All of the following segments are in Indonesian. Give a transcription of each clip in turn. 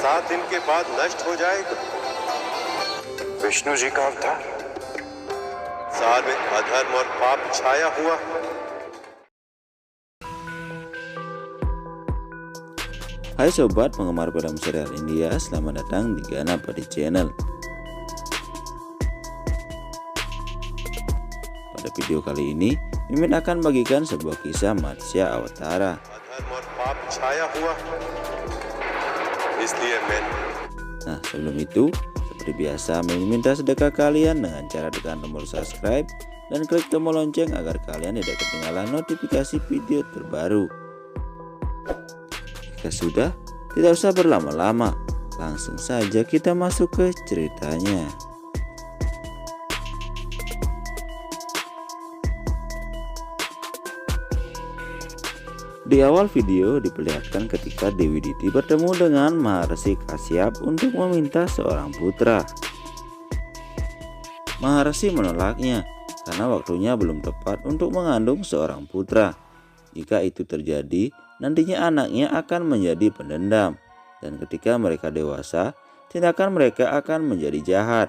7 दिन के बाद नष्ट हो जाएगा। विष्णु जी का अवतार। साल में अधर्म और पाप छाया हुआ। Hai sobat penggemar film serial India, selamat datang di Ganapati Channel. Pada video kali ini, Mimin akan bagikan sebuah kisah Matsya Awatara. Nah, sebelum itu, seperti biasa, Mimin minta sedekah kalian dengan cara tekan tombol subscribe dan klik tombol lonceng agar kalian tidak ketinggalan notifikasi video terbaru. Jika sudah, tidak usah berlama-lama, langsung saja kita masuk ke ceritanya. Di awal video diperlihatkan ketika Dewi Diti bertemu dengan Maharsi Kasyap untuk meminta seorang putra. Maharsi menolaknya karena waktunya belum tepat untuk mengandung seorang putra. Jika itu terjadi, nantinya anaknya akan menjadi pendendam, dan ketika mereka dewasa, tindakan mereka akan menjadi jahat.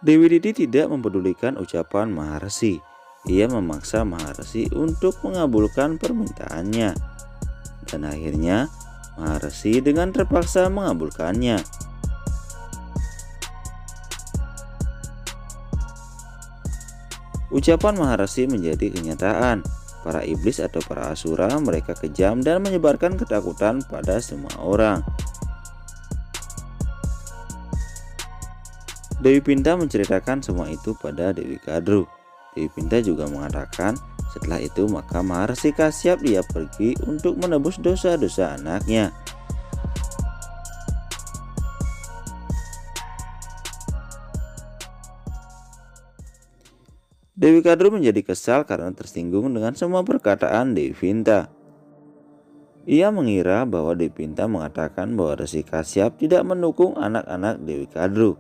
Dewi Diti tidak mempedulikan ucapan Maharsi. Ia memaksa Maharsi untuk mengabulkan permintaannya, dan akhirnya Maharsi dengan terpaksa mengabulkannya. Ucapan Maharsi menjadi kenyataan. Para iblis atau para asura mereka kejam dan menyebarkan ketakutan pada semua orang. Dewi Pinta menceritakan semua itu pada Dewi Kadru. Dewi Pinta juga mengatakan setelah itu maka Maharsi Kasyap dia pergi untuk menebus dosa-dosa anaknya. Dewi Kadru menjadi kesal karena tersinggung dengan semua perkataan Dewi Pinta. Ia mengira bahwa Dewi Pinta mengatakan bahwa Resi Kasyap tidak mendukung anak-anak Dewi Kadru.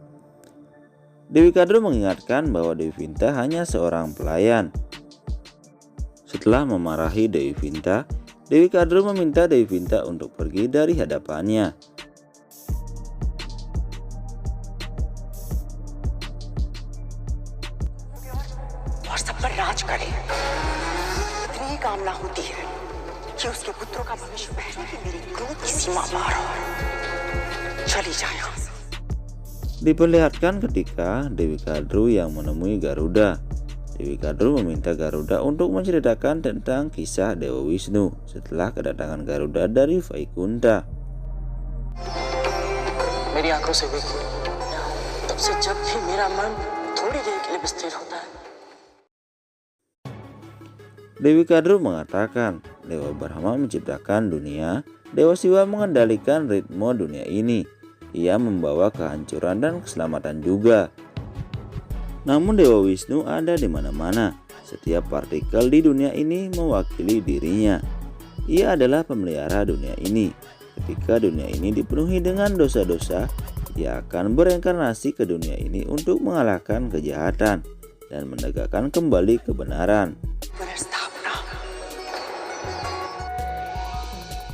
Dewi Kadru mengingatkan bahwa Dewi Pinta hanya seorang pelayan. Setelah memarahi Dewi Pinta, Dewi Kadru meminta Dewi Pinta untuk pergi dari hadapannya. और सब पर राज करे। इतनी ही कामना होती है कि उसके पुत्रों का भविष्य पहले ही मेरी क्रोध की सीमा पार हो। चली जाए यहाँ से। Diperlihatkan ketika Dewi Kadru yang menemui Garuda. Dewi Kadru meminta Garuda untuk menceritakan tentang kisah Dewa Wisnu setelah kedatangan Garuda dari Vaikunta. मेरी आंखों से देखो, तब से जब भी मेरा मन थोड़ी देर के लिए विस्थिर होता है। Dewi Kadru mengatakan Dewa Brahma menciptakan dunia, Dewa Siwa mengendalikan ritme dunia ini. Ia membawa kehancuran dan keselamatan juga. Namun Dewa Wisnu ada di mana-mana. Setiap partikel di dunia ini mewakili dirinya. Ia adalah pemelihara dunia ini. Ketika dunia ini dipenuhi dengan dosa-dosa, ia akan bereinkarnasi ke dunia ini untuk mengalahkan kejahatan dan menegakkan kembali kebenaran.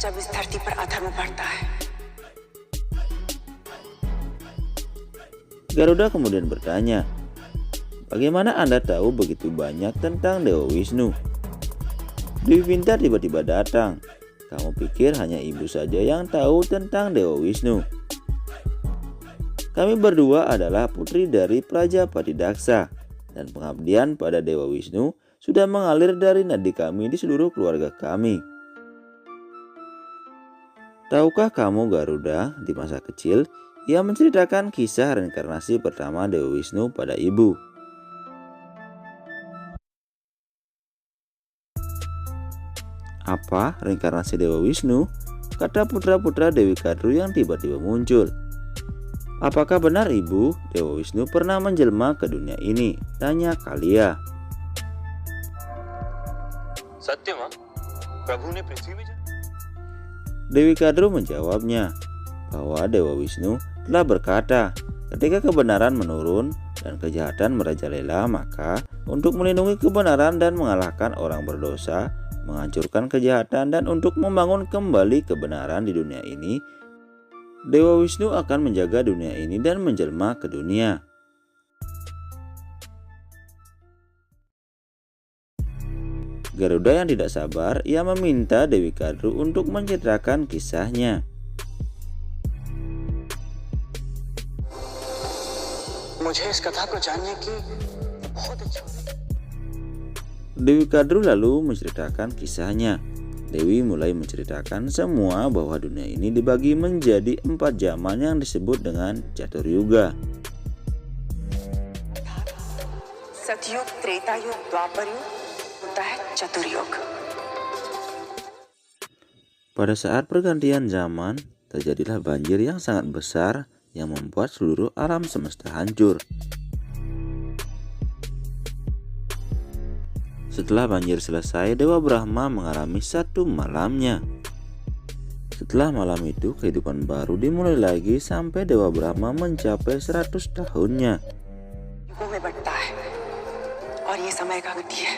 जब इस धरती पर अधर्म बढ़ता है। Garuda kemudian bertanya, bagaimana Anda tahu begitu banyak tentang Dewa Wisnu? Dewi Pinta tiba-tiba datang. Kamu pikir hanya ibu saja yang tahu tentang Dewa Wisnu? Kami berdua adalah putri dari Prajapati Daksa, dan pengabdian pada Dewa Wisnu sudah mengalir dari nadi kami di seluruh keluarga kami. Tahukah kamu Garuda, di masa kecil, ia menceritakan kisah reinkarnasi pertama Dewa Wisnu pada ibu. Apa reinkarnasi Dewa Wisnu? Kata putra-putra Dewi Kadru yang tiba-tiba muncul. Apakah benar ibu, Dewa Wisnu pernah menjelma ke dunia ini? Tanya Kalia. सत्य मां, प्रभु ने पृथ्वी में Dewi Kadru menjawabnya bahwa Dewa Wisnu telah berkata, ketika kebenaran menurun dan kejahatan merajalela, maka untuk melindungi kebenaran dan mengalahkan orang berdosa, menghancurkan kejahatan, dan untuk membangun kembali kebenaran di dunia ini, Dewa Wisnu akan menjaga dunia ini dan menjelma ke dunia. Garuda yang tidak sabar, ia meminta Dewi Kadru untuk menceritakan kisahnya. मुझे इस कथा को जानने की बहुत इच्छा है। Dewi Kadru lalu menceritakan kisahnya. Dewi mulai menceritakan semua bahwa dunia ini dibagi menjadi 4 zaman yang disebut dengan Catur Yuga. सतयुग, त्रेता युग, द्वापर युग होता है चतुर्युग। Pada saat pergantian zaman, terjadilah banjir yang sangat besar yang membuat seluruh alam semesta hancur. Setelah banjir selesai, Dewa Brahma mengalami satu malamnya. Setelah malam itu, kehidupan baru dimulai lagi sampai Dewa Brahma mencapai 100 tahunnya. युगों में बढ़ता है और ये समय का गति है,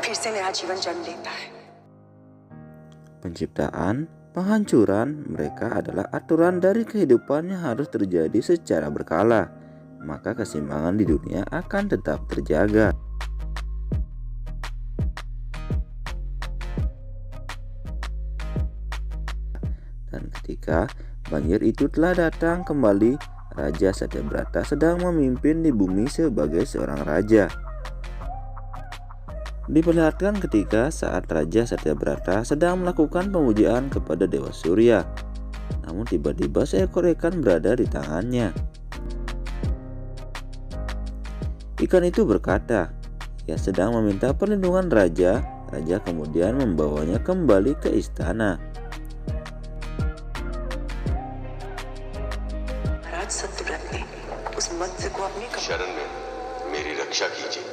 फिर से नया जीवन जन्म लेता है। Penciptaan, penghancuran mereka adalah aturan dari kehidupan yang harus terjadi secara berkala, maka keseimbangan di dunia akan tetap terjaga. Dan ketika banjir itu telah datang kembali, Raja Satyabrata sedang memimpin di bumi sebagai seorang raja. Diperlihatkan ketika saat Raja Satyabrata sedang melakukan pemujaan kepada Dewa Surya. Namun tiba-tiba seekor ikan berada di tangannya. Ikan itu berkata, ia sedang meminta perlindungan raja. Raja kemudian membawanya kembali ke istana. महाराज सत्यव्रत ने उस मत्स्य को अपने शरण में मेरी रक्षा कीजिए।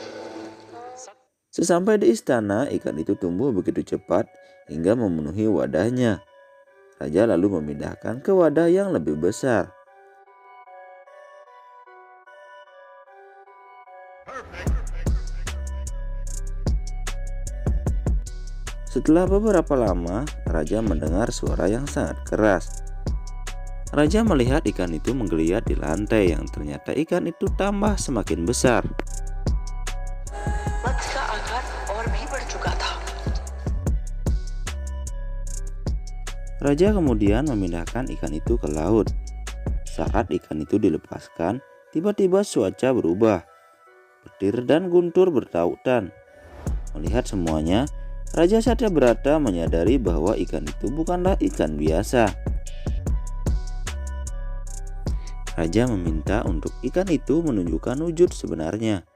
Sesampai di istana, ikan itu tumbuh begitu cepat hingga memenuhi wadahnya. Raja lalu memindahkan ke wadah yang lebih besar. Setelah beberapa lama, Raja mendengar suara yang sangat keras. Raja melihat ikan itu menggeliat di lantai yang ternyata ikan itu tambah semakin besar. मत्स्य का आकार और भी बढ़ चुका था। Raja kemudian memindahkan ikan itu ke laut. Saat ikan itu dilepaskan, tiba-tiba cuaca berubah. Petir dan guntur bertautan. Melihat semuanya, Raja Satyabrata menyadari bahwa ikan itu bukanlah ikan biasa. Raja meminta untuk ikan itu menunjukkan wujud sebenarnya.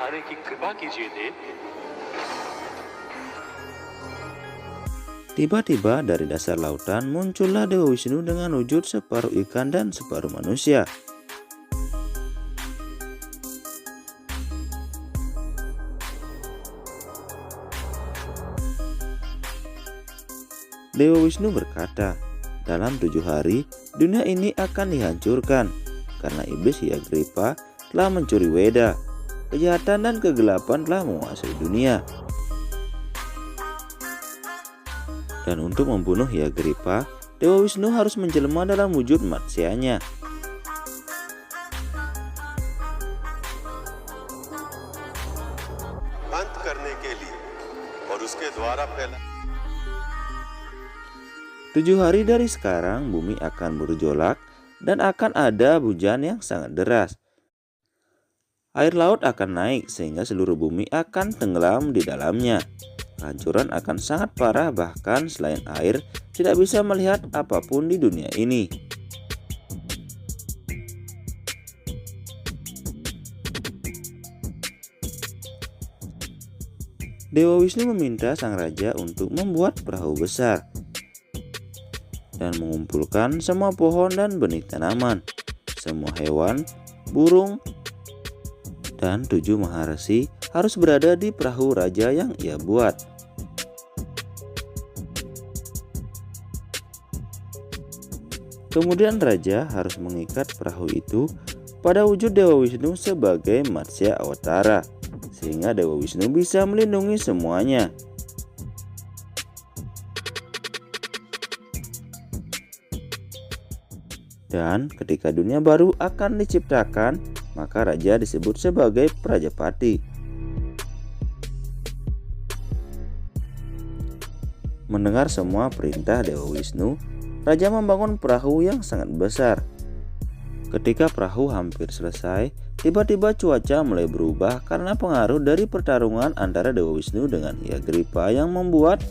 दिखाने की कृपा कीजिए देव। Tiba-tiba dari dasar lautan muncullah Dewa Wisnu dengan wujud separuh ikan dan separuh manusia. Dewa Wisnu berkata, dalam 7 hari dunia ini akan dihancurkan karena iblis Hyagripa telah mencuri Weda. Kejahatan dan kegelapan telah menguasai dunia. Dan untuk membunuh Hyagripa, Dewa Wisnu harus menjelma dalam wujud matsyanya. अंत करने के लिए और उसके द्वारा फैला 7 hari dari sekarang bumi akan bergejolak dan akan ada hujan yang sangat deras. Air laut akan naik sehingga seluruh bumi akan tenggelam di dalamnya. Kehancuran akan sangat parah, bahkan selain air tidak bisa melihat apapun di dunia ini. Dewa Wisnu meminta sang raja untuk membuat perahu besar dan mengumpulkan semua pohon dan benih tanaman, semua hewan, burung, dan 7 maharesi harus berada di perahu raja yang ia buat. Kemudian raja harus mengikat perahu itu pada wujud Dewa Wisnu sebagai Matsya Awatara, sehingga Dewa Wisnu bisa melindungi semuanya. Dan ketika dunia baru akan diciptakan, maka raja disebut sebagai Prajapati. Mendengar semua perintah Dewa Wisnu, raja membangun perahu yang sangat besar. Ketika perahu hampir selesai, tiba-tiba cuaca mulai berubah karena pengaruh dari pertarungan antara Dewa Wisnu dengan Hyagripa yang membuat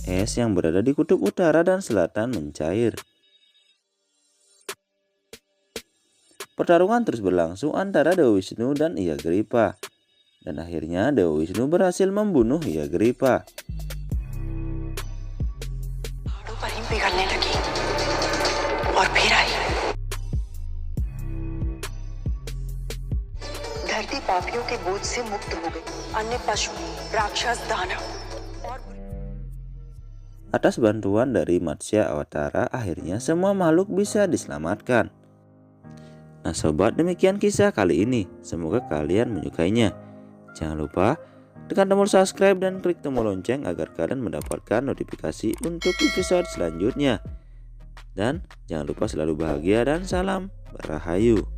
es yang berada di kutub utara dan selatan mencair. Pertarungan terus berlangsung antara Dewa Wisnu dan Hyagripa, dan akhirnya Dewa Wisnu berhasil membunuh Hyagripa. पहाड़ों per him पिघलने लगी और फिर आई। धरती पापियों के बोझ से मुक्त हो गई। अन्य पशु, राक्षस, दानव और Atas bantuan dari Matsya Awatara, akhirnya semua makhluk bisa diselamatkan. Nah sobat, demikian kisah kali ini. Semoga kalian menyukainya. Jangan lupa tekan tombol subscribe dan klik tombol lonceng agar kalian mendapatkan notifikasi untuk episode selanjutnya. Dan jangan lupa selalu bahagia dan salam Rahayu.